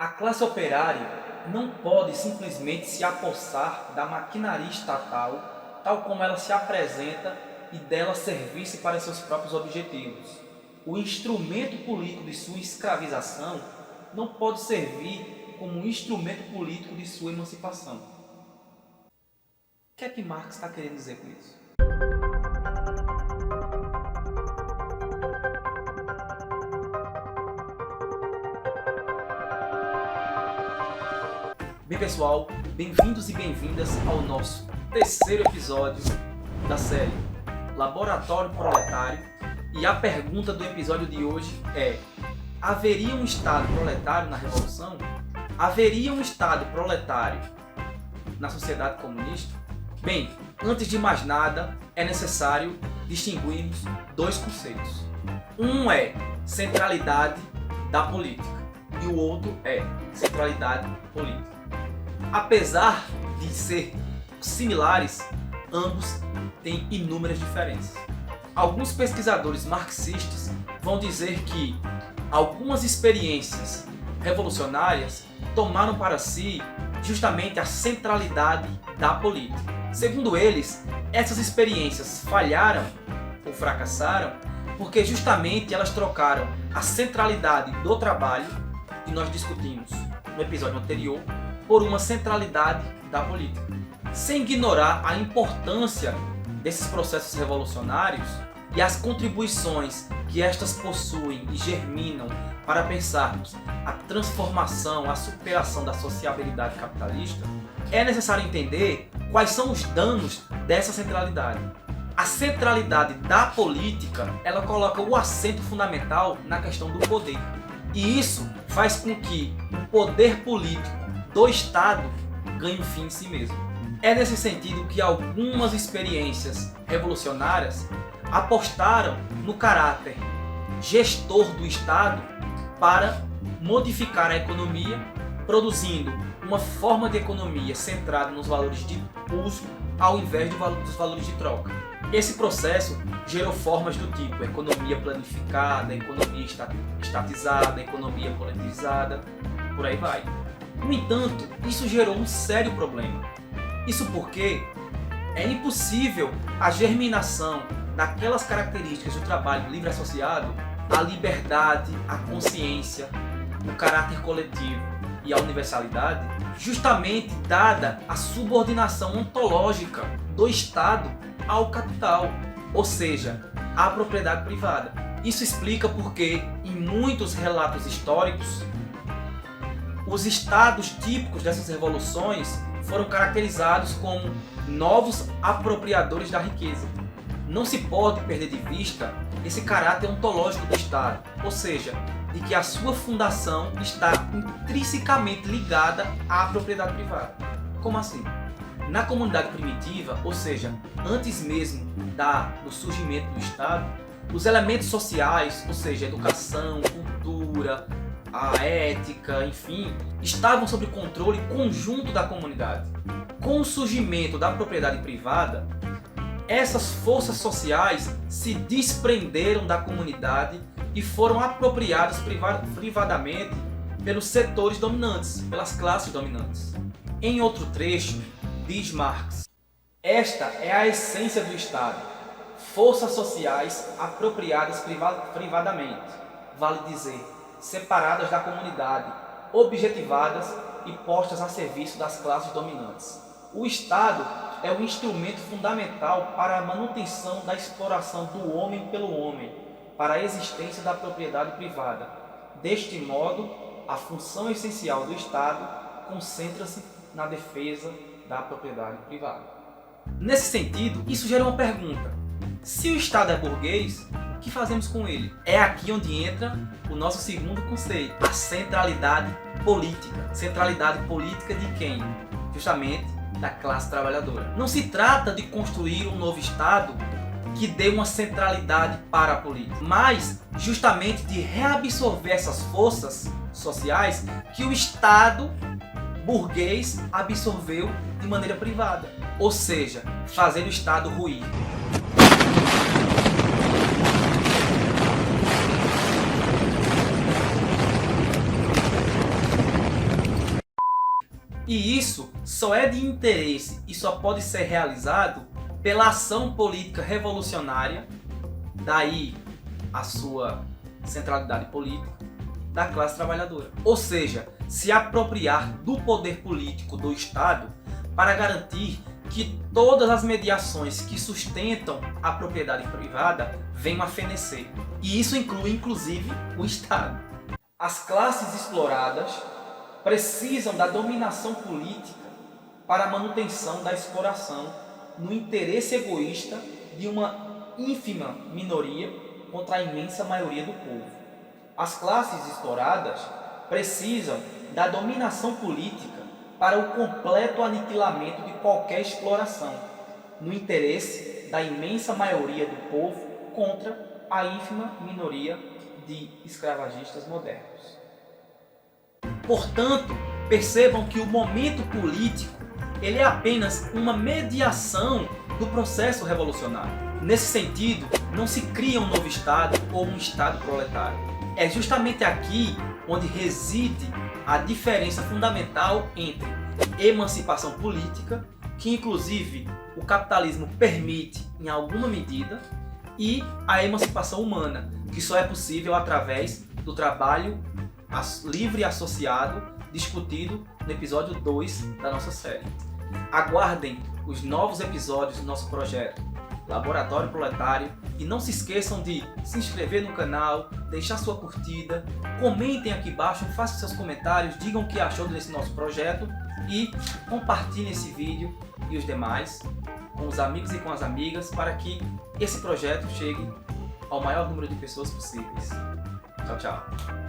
A classe operária não pode simplesmente se apossar da maquinaria estatal, tal como ela se apresenta, e dela servir-se para seus próprios objetivos. O instrumento político de sua escravização não pode servir como um instrumento político de sua emancipação. O que é que Marx está querendo dizer com isso? Bem, pessoal, bem-vindos e bem-vindas ao nosso terceiro episódio da série Laboratório Proletário. E a pergunta do episódio de hoje é: haveria um Estado proletário na Revolução? Haveria um Estado proletário na sociedade comunista? Bem, antes de mais nada, é necessário distinguirmos dois conceitos. Um é centralidade da política e o outro é centralidade política. Apesar de ser similares, ambos têm inúmeras diferenças. Alguns pesquisadores marxistas vão dizer que algumas experiências revolucionárias tomaram para si justamente a centralidade da política. Segundo eles, essas experiências falharam ou fracassaram porque justamente elas trocaram a centralidade do trabalho, que nós discutimos no episódio anterior, por uma centralidade da política. Sem ignorar a importância desses processos revolucionários e as contribuições que estas possuem e germinam para pensarmos a transformação, a superação da sociabilidade capitalista, é necessário entender quais são os danos dessa centralidade. A centralidade da política, ela coloca o acento fundamental na questão do poder. E isso faz com que o poder político do Estado ganhe um fim em si mesmo. É nesse sentido que algumas experiências revolucionárias apostaram no caráter gestor do Estado para modificar a economia, produzindo uma forma de economia centrada nos valores de uso ao invés dos valores de troca. Esse processo gerou formas do tipo economia planificada, economia estatizada, economia coletizada, por aí vai. No entanto, isso gerou um sério problema. Isso porque é impossível a germinação daquelas características do trabalho livre associado à liberdade, à consciência, o caráter coletivo e à universalidade, justamente dada a subordinação ontológica do Estado ao capital, ou seja, à propriedade privada. Isso explica porque, em muitos relatos históricos, os estados típicos dessas revoluções foram caracterizados como novos apropriadores da riqueza. Não se pode perder de vista esse caráter ontológico do Estado, ou seja, de que a sua fundação está intrinsecamente ligada à propriedade privada. Como assim? Na comunidade primitiva, ou seja, antes mesmo do surgimento do Estado, os elementos sociais, ou seja, educação, cultura, a ética, enfim, estavam sob controle conjunto da comunidade. Com o surgimento da propriedade privada, essas forças sociais se desprenderam da comunidade e foram apropriadas privadamente pelos setores dominantes, pelas classes dominantes. Em outro trecho, diz Marx: esta é a essência do Estado, forças sociais apropriadas privadamente, vale dizer, separadas da comunidade, objetivadas e postas a serviço das classes dominantes. O Estado é o instrumento fundamental para a manutenção da exploração do homem pelo homem, para a existência da propriedade privada. Deste modo, a função essencial do Estado concentra-se na defesa da propriedade privada. Nesse sentido, isso gera uma pergunta: se o Estado é burguês, o que fazemos com ele? É aqui onde entra o nosso segundo conceito, a centralidade política. Centralidade política de quem? Justamente da classe trabalhadora. Não se trata de construir um novo Estado que dê uma centralidade para a política, mas justamente de reabsorver essas forças sociais que o Estado burguês absorveu de maneira privada, ou seja, fazer o Estado ruir. E isso só é de interesse e só pode ser realizado pela ação política revolucionária, daí a sua centralidade política, da classe trabalhadora. Ou seja, se apropriar do poder político do Estado para garantir que todas as mediações que sustentam a propriedade privada venham a fenecer. E isso inclui, inclusive, o Estado. As classes exploradas precisam da dominação política para a manutenção da exploração no interesse egoísta de uma ínfima minoria contra a imensa maioria do povo. As classes exploradas precisam da dominação política para o completo aniquilamento de qualquer exploração, no interesse da imensa maioria do povo contra a ínfima minoria de escravagistas modernos. Portanto, percebam que o momento político ele é apenas uma mediação do processo revolucionário. Nesse sentido, não se cria um novo Estado ou um Estado proletário. É justamente aqui onde reside a diferença fundamental entre emancipação política, que inclusive o capitalismo permite em alguma medida, e a emancipação humana, que só é possível através do trabalho livre e associado, discutido no episódio 2 da nossa série. Aguardem os novos episódios do nosso projeto Laboratório Proletário e não se esqueçam de se inscrever no canal, deixar sua curtida, comentem aqui embaixo, façam seus comentários, digam o que achou desse nosso projeto e compartilhem esse vídeo e os demais com os amigos e com as amigas para que esse projeto chegue ao maior número de pessoas possíveis. Tchau, tchau!